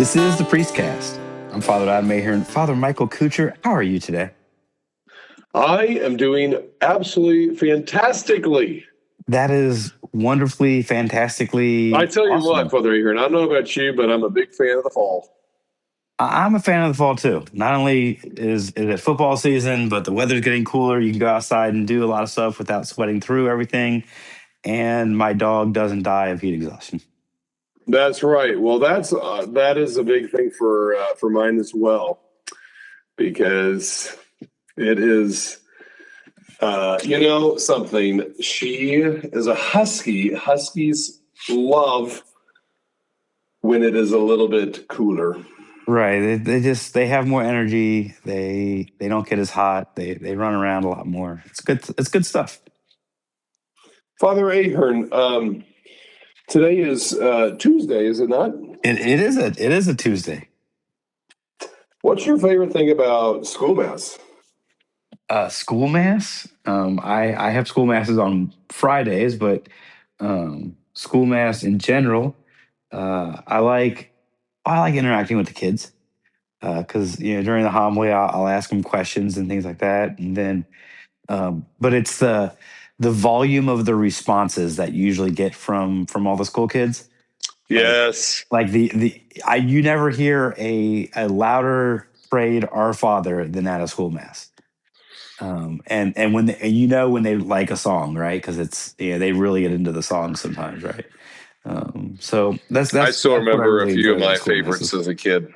This is the Priestcast. I'm Father Adam Maher and Father Michael Kuchar. How are you today? I am doing absolutely fantastically. That is wonderfully, fantastically I tell you awesome. what, Father Ahern, I don't know about you, but I'm a big fan of the fall. I'm a fan of the fall too. Not only is it football season, but the weather's getting cooler. You can go outside and do a lot of stuff without sweating through everything. And my dog doesn't die of heat exhaustion. That's right. Well, that is a big thing for mine as well, because it is, something. She is a husky. Huskies love when it is a little bit cooler. Right. They have more energy. They don't get as hot. They run around a lot more. It's good. It's good stuff. Father Ahern, today is Tuesday, is it not? It is a Tuesday. What's your favorite thing about school mass? School mass. I have school masses on Fridays, but school mass in general, I like interacting with the kids because during the homily I'll ask them questions and things like that, and then but it's the volume of the responses that you usually get from all the school kids. Yes. Like you never hear a louder prayed Our Father than at a school mass. And when when they like a song, right? Because it's they really get into the song sometimes, right? So that's I still remember really a few of my school favorites masses. as a kid.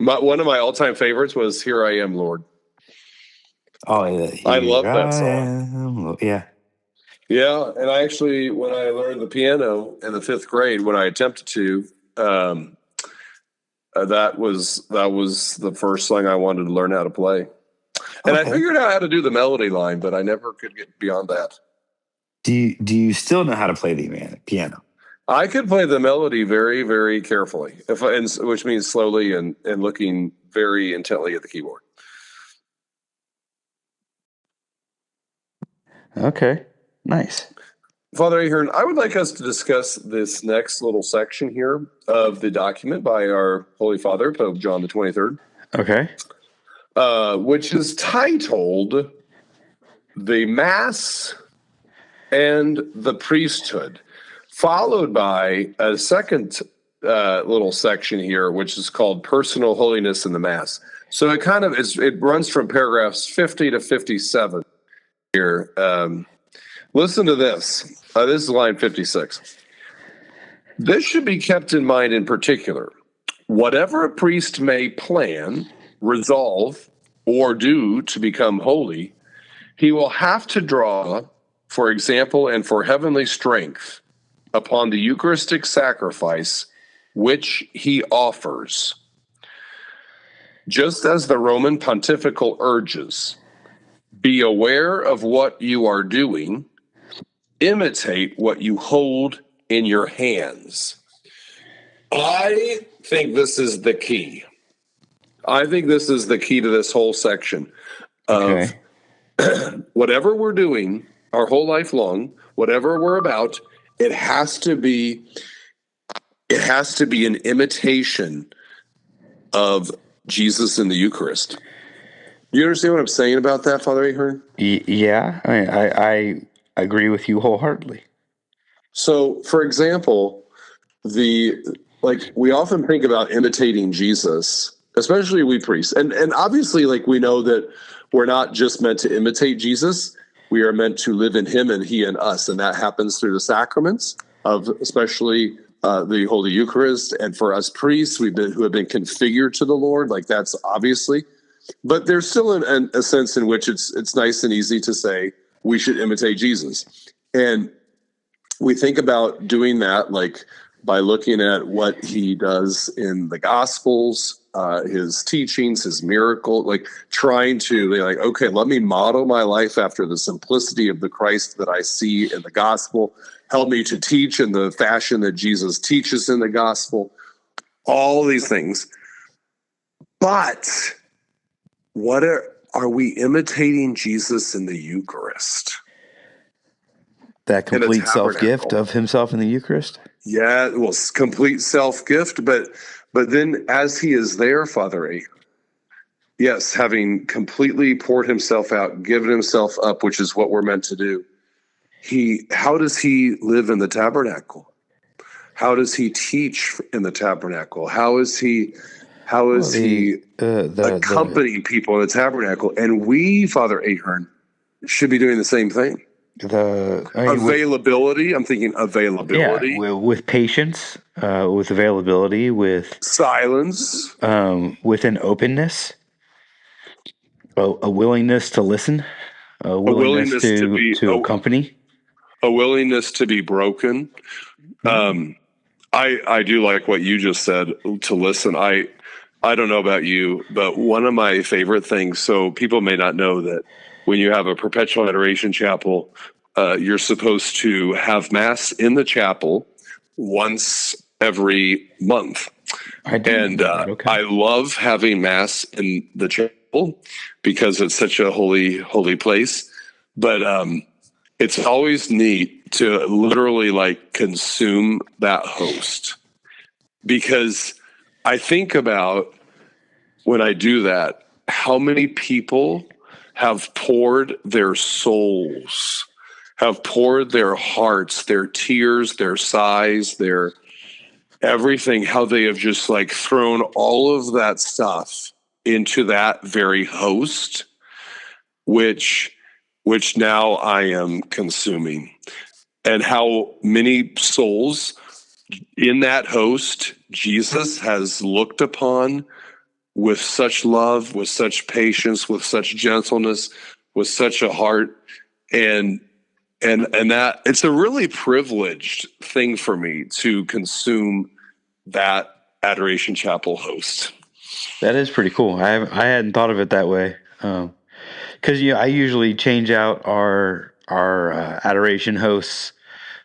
One of my all-time favorites was "Here I Am, Lord." Oh, yeah, I love that song. Yeah. Yeah, and I actually, when I learned the piano in the 5th grade, when I attempted to, that was the first song I wanted to learn how to play. And I figured out how to do the melody line, but I never could get beyond that. Do you still know how to play the piano? I could play the melody very, very carefully, which means slowly and looking very intently at the keyboard. Okay, nice. Father Ahern, I would like us to discuss this next little section here of the document by our Holy Father, Pope John XXIII. Okay. Which is titled "The Mass and the Priesthood," followed by a second little section here, which is called "Personal Holiness in the Mass." So it runs from paragraphs 50 to 57 here. Listen to this. This is line 56. "This should be kept in mind in particular. Whatever a priest may plan, resolve, or do to become holy, he will have to draw, for example, and for heavenly strength, upon the Eucharistic sacrifice which he offers. Just as the Roman pontifical urges, be aware of what you are doing, imitate what you hold in your hands." I think this is the key. I think this is the key to this whole section of whatever we're doing our whole life long, whatever we're about, it has to be an imitation of Jesus in the Eucharist. You understand what I'm saying about that, Father Ahern? Yeah, I agree with you wholeheartedly. So, for example, we often think about imitating Jesus, especially we priests, and obviously, we know that we're not just meant to imitate Jesus; we are meant to live in Him and He in us, and that happens through the sacraments of especially the Holy Eucharist, and for us priests, who have been configured to the Lord, that's obviously. But there's still a sense in which it's nice and easy to say we should imitate Jesus, and we think about doing that by looking at what he does in the Gospels, his teachings, his miracle, trying to okay, let me model my life after the simplicity of the Christ that I see in the Gospel. Help me to teach in the fashion that Jesus teaches in the Gospel. All these things, but what are we imitating Jesus in the Eucharist? That complete self-gift of himself in the Eucharist? Yeah, well, complete self-gift, but But then as he is there, Father A, yes, having completely poured himself out, given himself up, which is what we're meant to do, how does he live in the tabernacle? How does he teach in the tabernacle? How is he accompanying people in the tabernacle? And we, Father Ahern, should be doing the same thing. Availability. I'm thinking availability. Yeah, with patience, with availability, with silence, with an openness, a willingness to listen, a willingness to accompany, a willingness to be broken. I do like what you just said, to listen. I don't know about you, but one of my favorite things, so people may not know that when you have a perpetual adoration chapel, you're supposed to have Mass in the chapel once every month. I love having Mass in the chapel because it's such a holy place. But it's always neat to literally like consume that host, because I think about when I do that, how many people have poured their souls, have poured their hearts, their tears, their sighs, their everything, how they have just like thrown all of that stuff into that very host, which now I am consuming. And how many souls in that host Jesus has looked upon with such love, with such patience, with such gentleness, with such a heart. And that it's a really privileged thing for me to consume that Adoration Chapel host. That is pretty cool. I hadn't thought of it that way. Because I usually change out our adoration hosts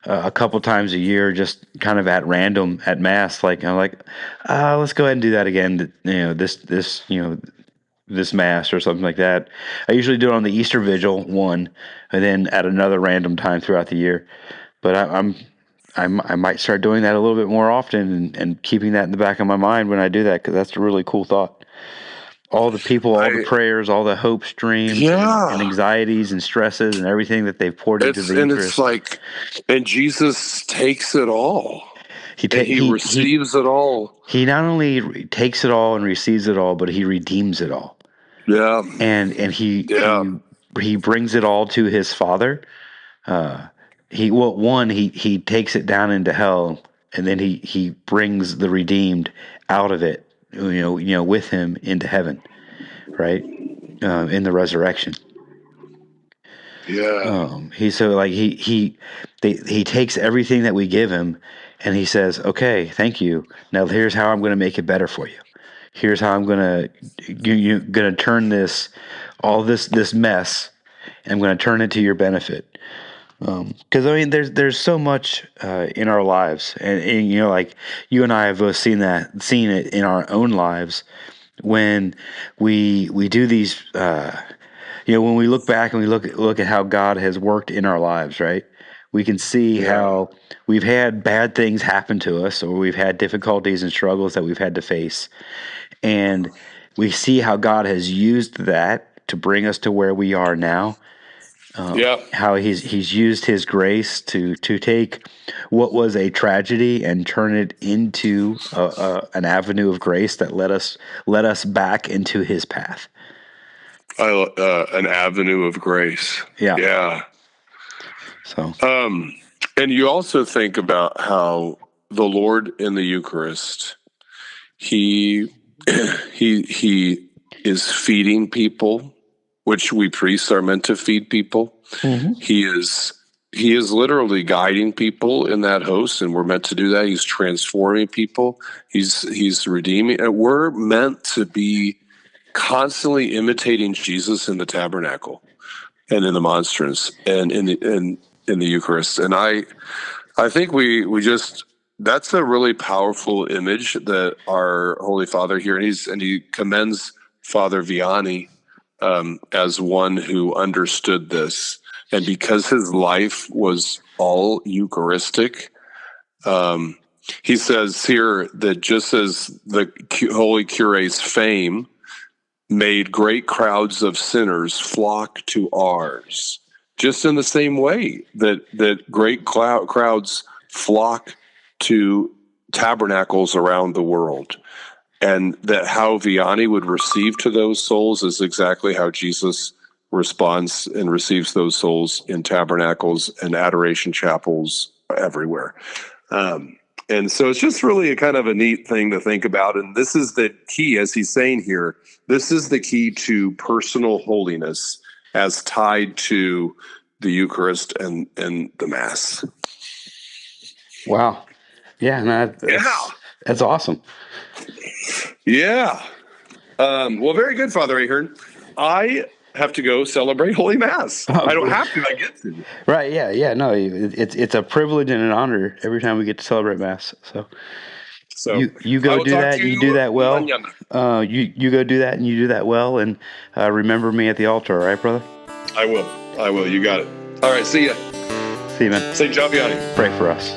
a couple times a year, just kind of at random at Mass. Like I'm like, let's go ahead and do that again. This Mass or something like that. I usually do it on the Easter Vigil one, and then at another random time throughout the year. But I might start doing that a little bit more often and keeping that in the back of my mind when I do that, because that's a really cool thought. All the people, all the prayers, all the hope streams, and anxieties and stresses and everything that they've poured into the Eucharist. And it's like, and Jesus takes it all. He receives it all. He not only takes it all and receives it all, but he redeems it all. Yeah. And he brings it all to his Father. He takes it down into hell, and then he brings the redeemed out of it, with him into heaven, right? In the resurrection. Yeah. He takes everything that we give him, and he says, "Okay, thank you. Now here's how I'm going to make it better for you. Here's how I'm going to turn this mess, and I'm going to turn it to your benefit." Because there's so much in our lives, and like you and I have both seen it in our own lives when we do these. When we look back and we look at how God has worked in our lives, right? We can see how we've had bad things happen to us, or we've had difficulties and struggles that we've had to face, and we see how God has used that to bring us to where we are now. How he's used his grace to take what was a tragedy and turn it into an avenue of grace that led us back into his path. An avenue of grace. Yeah. So, and you also think about how the Lord in the Eucharist, he is feeding people, which we priests are meant to feed people. Mm-hmm. He is literally guiding people in that host, and we're meant to do that. He's transforming people. He's redeeming. And we're meant to be constantly imitating Jesus in the tabernacle and in the monstrance and in the Eucharist. And I think we just, that's a really powerful image that our Holy Father here, and he commends Father Vianney as one who understood this. And because his life was all Eucharistic, he says here that just as the holy cure's fame made great crowds of sinners flock to ours, just in the same way that great crowds flock to tabernacles around the world, and that how Vianney would receive to those souls is exactly how Jesus responds and receives those souls in tabernacles and adoration chapels everywhere. And so it's just really a kind of a neat thing to think about. And this is the key, as he's saying here, this is the key to personal holiness as tied to the Eucharist and the Mass. Wow. Yeah, no, that's awesome. Yeah. Well, very good, Father Ahern. I have to go celebrate Holy Mass. I don't have to, I get to. Right, yeah. No, it's a privilege and an honor every time we get to celebrate Mass. So you go do that, you do that well. You go do that, and you do that well, and remember me at the altar, all right, brother? I will. You got it. All right, see ya. See you, man. St. John Vianney. Pray for us.